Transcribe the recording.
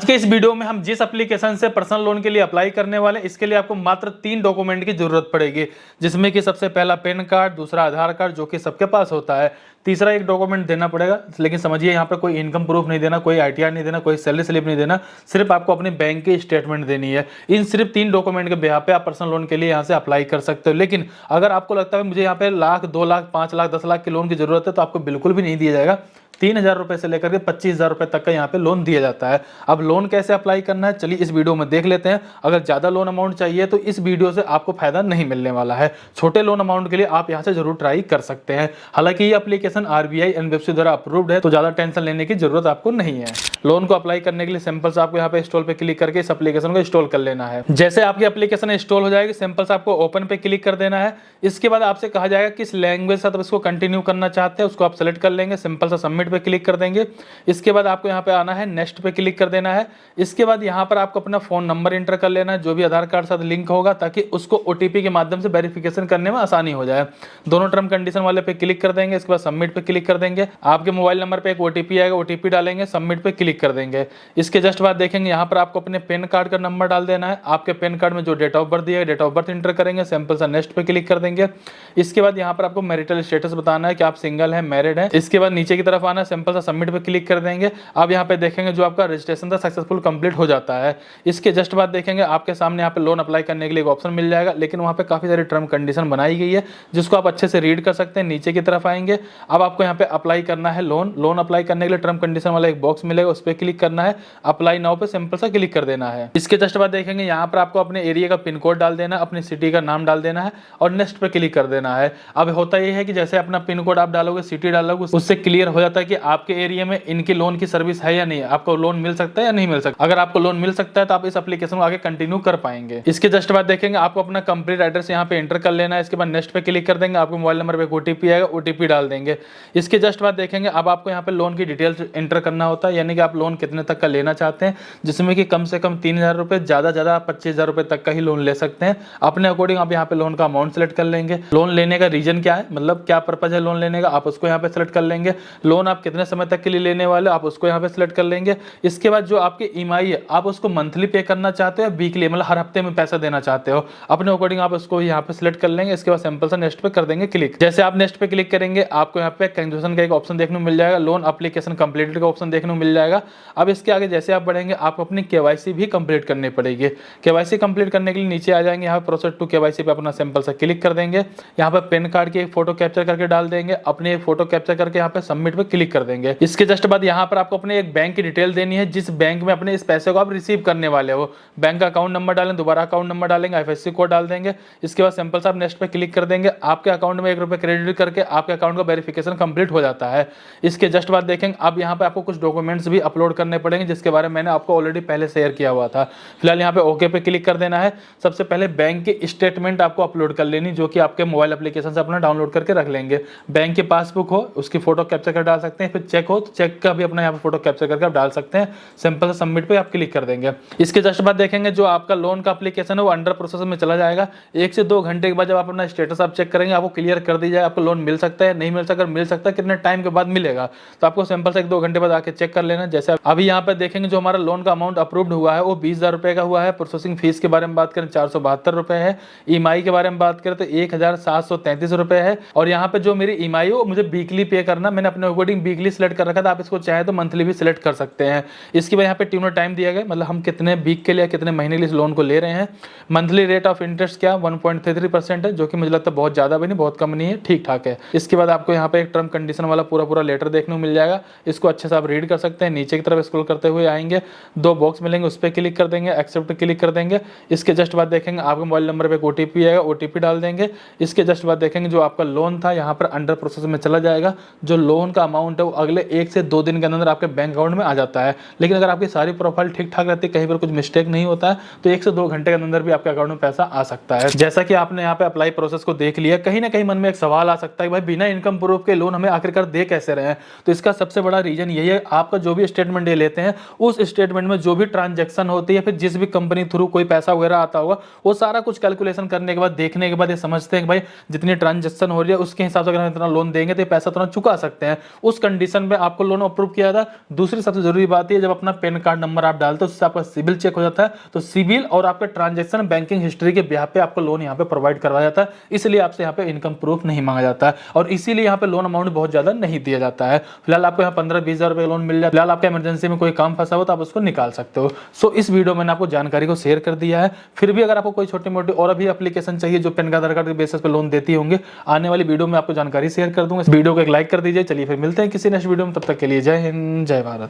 के इस वीडियो में हम जिस एप्लीकेशन से पर्सनल लोन के लिए अप्लाई करने वाले हैं, इसके लिए आपको मात्र 3 डॉक्यूमेंट की जरूरत पड़ेगी, जिसमें कि सबसे पहला पैन कार्ड, दूसरा आधार कार्ड जो कि सबके पास होता है, तीसरा एक डॉक्यूमेंट देना पड़ेगा। लेकिन समझिए यहाँ पर कोई इनकम प्रूफ नहीं देना, कोई आईटीआर नहीं देना, कोई सैलरी स्लिप नहीं देना, सिर्फ आपको अपने बैंक की स्टेटमेंट देनी है। इन सिर्फ 3 डॉक्यूमेंट के बिहाफ पे आप पर्सनल लोन के लिए यहाँ से अप्लाई कर सकते हो। लेकिन अगर आपको लगता है मुझे यहाँ पे लाख, 2 लाख, 5 लाख, 10 लाख की लोन की जरूरत है, तो आपको बिल्कुल भी नहीं दिया जाएगा। 3,000 रुपए से लेकर के 25,000 रुपए तक का यहाँ पे लोन दिया जाता है। अब लोन कैसे अप्लाई करना है, चलिए इस वीडियो में देख लेते हैं। अगर ज़्यादा लोन अमाउंट चाहिए तो इस वीडियो से आपको फायदा नहीं मिलने वाला है। छोटे लोन अमाउंट के लिए आप यहाँ से जरूर ट्राई कर सकते हैं। हालांकि ये एप्लीकेशन आरबीआई एनबीएफसी द्वारा अप्रूव्ड है, तो ज़्यादा टेंशन लेने की जरूरत आपको नहीं है। लोन को अप्लाई करने के लिए सिंपल से आपको यहाँ पे इंस्टॉल पे क्लिक करके इस एप्लीकेशन को इंस्टॉल कर लेना है। जैसे आपकी एप्लीकेशन इंस्टॉल हो जाएगी, सिंपल से आपको ओपन पे क्लिक कर देना है। इसके बाद आपसे कहा जाएगा किस लैंग्वेज से आप इसको कंटिन्यू करना चाहते हैं, उसको आप सेलेक्ट कर लेंगे। सिंपल सा सबमिट पे क्लिक कर देंगे। इसके बाद आपको यहाँ पे आना है, नेक्स्ट पे क्लिक कर देना है। इसके बाद यहाँ पर आपको अपना फोन नंबर एंटर कर लेना है, जो भी आधार कार्ड साथ लिंक होगा, ताकि उसको ओटीपी के माध्यम से वेरिफिकेशन करने में आसानी हो जाए। दोनों टर्म कंडीशन वाले पे क्लिक कर देंगे। इसके बाद सबमिट पे क्लिक कर देंगे। आपके मोबाइल नंबर पे एक ओटीपी आएगा, ओटीपी डालेंगे, सबमिट पे क्लिक कर देंगे। इसके जस्ट बाद देखेंगे यहाँ पर आपको अपने पैन कार्ड का नंबर डाल देना है। आपके पैन कार्ड में जो डेट ऑफ बर्थ दिया है, डेट ऑफ बर्थ एंटर करेंगे। सिंपल सा नेक्स्ट पे क्लिक कर देंगे। इसके बाद यहाँ पर आपको मैरिटल स्टेटस बताना है कि आप सिंगल हैं, मैरिड हैं। इसके बाद नीचे की तरफ आना है, सिंपल सा सबमिट पे क्लिक कर देंगे। अब यहाँ पे देखेंगे जो आपका रजिस्ट्रेशन था सक्सेसफुल कंप्लीट हो जाता है। इसके जस्ट बाद देखेंगे आपके सामने यहाँ पे लोन अप्लाई करने के लिए एक ऑप्शन मिल जाएगा, लेकिन वहाँ पे काफी सारी टर्म कंडीशन बनाई गई है, जिसको आप अच्छे से रीड कर सकते हैं। नीचे की तरफ आएंगे, अब आपको यहाँ पे अप्लाई करना है लोन। लोन अप्लाई करने के लिए टर्म कंडीशन वाला एक बॉक्स मिलेगा, उस पर क्लिक करना है। अप्लाई नाउ पे सिंपल सा क्लिक कर देना है। इसके जस्ट बाद देखेंगे यहाँ पर आपको अपने एरिया का पिन कोड डाल देना है, अपनी सिटी का नाम डाल देना है और नेक्स्ट पे क्लिक कर देना है। अब होता यह है कि जैसे अपना पिन कोड आप डालोगे, सिटी डालोगे, उससे क्लियर हो जाता है कि आपके एरिया में इनकी लोन की सर्विस है या नहीं, आपको लोन मिल सकता है या नहीं मिल सकता। अगर आपको लोन मिल सकता है तो आप इस एप्लीकेशन को आगे कंटिन्यू कर पाएंगे। इसके जस्ट बाद देखेंगे आपको अपना कंप्लीट एड्रेस यहाँ पे एंटर कर लेना है। इसके बाद नेक्स्ट पे क्लिक कर देंगे। आपको मोबाइल नंबर पे ओटीपी आएगा, ओटीपी डाल देंगे। इसके जस्ट बाद देखेंगे अब आपको यहाँ पे लोन की डिटेल्स एंटर करना होता है, यानी कि आप लोन कितने तक का लेना चाहते हैं, जिसमें कि कम से कम 3,000 रुपए, ज्यादा 25,000 रुपए तक का ही लोन ले सकते हैं। अपने अकॉर्डिंग आप यहाँ पे लोन का अमाउंट सेलेक्ट कर लेंगे। लोन लेने का रीजन क्या है, मतलब क्या पर्पज है लोन लेने का, आप उसको यहाँ पे सेलेक्ट कर लेंगे। लोन आप कितने समय तक के लिए लेने वाले, आप उसको यहाँ पे सेलेक्ट कर लेंगे। इसके बाद जो आपकी ईएमआई है, आप उसको मंथली पे करना चाहते हो या वीकली, मतलब हर हफ्ते में पैसा देना चाहते हो, अपने अकॉर्डिंग आप उसको यहाँ पे सिलेक्ट कर लेंगे। इसके बाद सिंपल सा नेक्स्ट पे कर देंगे क्लिक। जैसे आप नेक्स्ट पे क्लिक करेंगे, आपको यहाँ पे कंक्लूजन का एक ऑप्शन देखने को मिल जाएगा, लोन एप्लीकेशन कंप्लीटेड का ऑप्शन देखने को मिल जाएगा। अब इसके आगे जैसे आप बढ़ेंगे, आपको अपनी केवाईसी भी कंप्लीट करनी पड़ेगी। केवाईसी कंप्लीट करने के लिए नीचे आ जाएंगे, यहाँ पे प्रोसेस टू केवाईसी पे अपना सिंपल सा क्लिक कर देंगे। यहाँ पे पैन कार्ड की एक फोटो कैप्चर करके डाल देंगे, अपनी एक फोटो कैप्चर करके यहाँ पे सबमिट पे क्लिक कर देंगे। इसके जस्ट बाद यहाँ पर आपको अपने एक बैंक की डिटेल देनी है, जिस बैंक में अपने इस पैसे को आप रिसीव करने वाले हो। बैंक का अकाउंट नंबर डालें, दोबारा अकाउंट नंबर डालेंगे, आईएफएससी कोड डाल देंगे। इसके बाद सिंपल सा आप नेक्स्ट पे क्लिक कर देंगे। आपके अकाउंट में ₹1 क्रेडिट करके आपके अकाउंट का वेरिफिकेशन कंप्लीट हो जाता है। इसके जस्ट बाद देखेंगे अब यहाँ पे आपको कुछ डॉक्यूमेंट्स भी अपलोड करने पड़ेंगे, जिसके बारे में मैंने आपको ऑलरेडी पहले शेयर किया हुआ था। फिलहाल यहाँ पे ओके पे क्लिक कर देना है। सबसे पहले बैंक की स्टेटमेंट आपको अपलोड कर लेनी, जो कि आपके मोबाइल एप्लीकेशन से अपना डाउनलोड करके रख लेंगे। बैंक की पासबुक हो, उसकी फोटो कैप्चर कर डाल सकते हैं। फिर चेक हो तो चेक का भी अपना यहाँ पे फोटो कैप्चर करके आप डाल सकते हैं। सिंपल से सबमिट पे आप क्लिक कर देंगे। इसके जस्ट बाद देखेंगे जो आपका लोन का एप्लीकेशन है वो अंडर प्रोसेस में चला जाएगा। 1 से 2 घंटे के बाद जब आप अपना स्टेटस आप चेक करेंगे, आपको क्लियर कर दी जाएगा आपको लोन मिल सकता है, नहीं मिल सकता, मिल सकता है कितने टाइम के बाद मिलेगा, तो आपको सिंपल से 1-2 घंटे बाद आके चेक कर लेना। जैसे अभी यहाँ पे देखेंगे जो हमारा लोन का अमाउंट अप्रूव्ड हुआ है वो 20,000 रुपए का हुआ है। प्रोसेसिंग फीस के बारे में बात करें 472 रुपए है। ईएमआई के बारे में बात करें तो 1,733 रुपए है। और यहाँ पे जो मेरी ईएमआई है मुझे वीकली पे करना, मैंने अपने अकॉर्डिंग वीकली सिलेक्ट कर रखा था। आप इसको चाहे तो मंथली भी सिलेक्ट कर सकते हैं। इसके बाद यहाँ पे ट्यूनर टाइम दिया गया, मतलब हम कितने वीक के लिए, कितने महीने के लिए इस लोन को ले रहे हैं। मंथली रेट ऑफ इंटरेस्ट क्या 1.33% है, जो कि मुझे लगता है बहुत ज्यादा भी नहीं, बहुत कम नहीं है, ठीक ठाक है। इसके बाद आपको यहाँ पे एक टर्म कंडीशन वाला पूरा लेटर देखने को मिल जाएगा। इसको अच्छे से आप रीड कर सकते हैं। नीचे की तरफ स्क्रॉल करते हुए आएंगे, 2 बॉक्स मिलेंगे, उस पर क्लिक कर देंगे, एक्सेप्ट क्लिक कर देंगे। इसके जस्ट बाद देखेंगे आपके मोबाइल नंबर पे ओटीपी आएगा, ओटीपी डाल देंगे। इसके जस्ट बाद देखेंगे जो आपका लोन था यहाँ पर अंडर प्रोसेस में चला जाएगा। जो लोन का अमाउंट है वो अगले 1 से 2 दिन के अंदर आपके बैंक अकाउंट में आ जाता है। लेकिन अगर आपकी सारी प्रोफाइल ठीक ठाक रहती है, कहीं पर कुछ मिस्टेक नहीं होता है, तो 1 से 2 घंटे के अंदर भी आपके अकाउंट में पैसा आ सकता है। जैसा कि आपने यहाँ पे अप्लाई प्रोसेस को देख लिया, कहीं ना कहीं मन में एक सवाल आ सकता है, भाई बिना इनकम प्रूफ के लोन हमें आखिरकार दे कैसे रहे हैं। तो इसका सबसे बड़ा रीजन यही है, आपका जो भी स्टेटमेंट ये लेते हैं, उस स्टेटमेंट में जो भी ट्रांजैक्शन होती है, फिर जिस भी कंपनी थ्रू कोई पैसा वगैरह आता होगा, वो सारा कुछ कैलकुलेशन करने के बाद, देखने के बाद ये समझते हैं कि भाई जितनी ट्रांजैक्शन हो रही है उसके हिसाब से अगर हम इतना लोन देंगे तो ये पैसा तुरंत चुका सकते हैं। उस कंडीशन में आपको लोन अप्रूव किया था। दूसरी सबसे जरूरी बात है, जब अपना पैन कार्ड नंबर आप डालते हो उससे आपका सिबिल चेक हो जाता है, तो सिबिल और आपके ट्रांजैक्शन बैंकिंग हिस्ट्री के ब्याह पे आपको लोन यहाँ पे प्रोवाइड करवाया जाता है। इसलिए आपसे यहाँ पे इनकम प्रूफ नहीं मांगा जाता है और इसीलिए यहाँ पे लोन अमाउंट बहुत ज्यादा नहीं दिया जाता है। फिलहाल आपको यहाँ 15-20 हज़ार रुपए लोन मिल जाए। फिलहाल आपके इमरजेंसी में कोई काम फंसा हो तो आप उसको निकाल सकते हो। सो इस वीडियो में मैंने आपको जानकारी को शेयर कर दिया है। फिर भी अगर आपको कोई छोटी मोटी और भी एप्लीकेशन चाहिए जो पैन कार्ड आधार कार्ड के बेसिस पे लोन देती होंगे, आने वाली वीडियो में आपको जानकारी शेयर कर दूंगा। इस वीडियो को एक लाइक कर दीजिए। चलिए फिर मिलते हैं किसी नेक्स्ट वीडियो में, तब तक के लिए जय हिंद, जय भारत।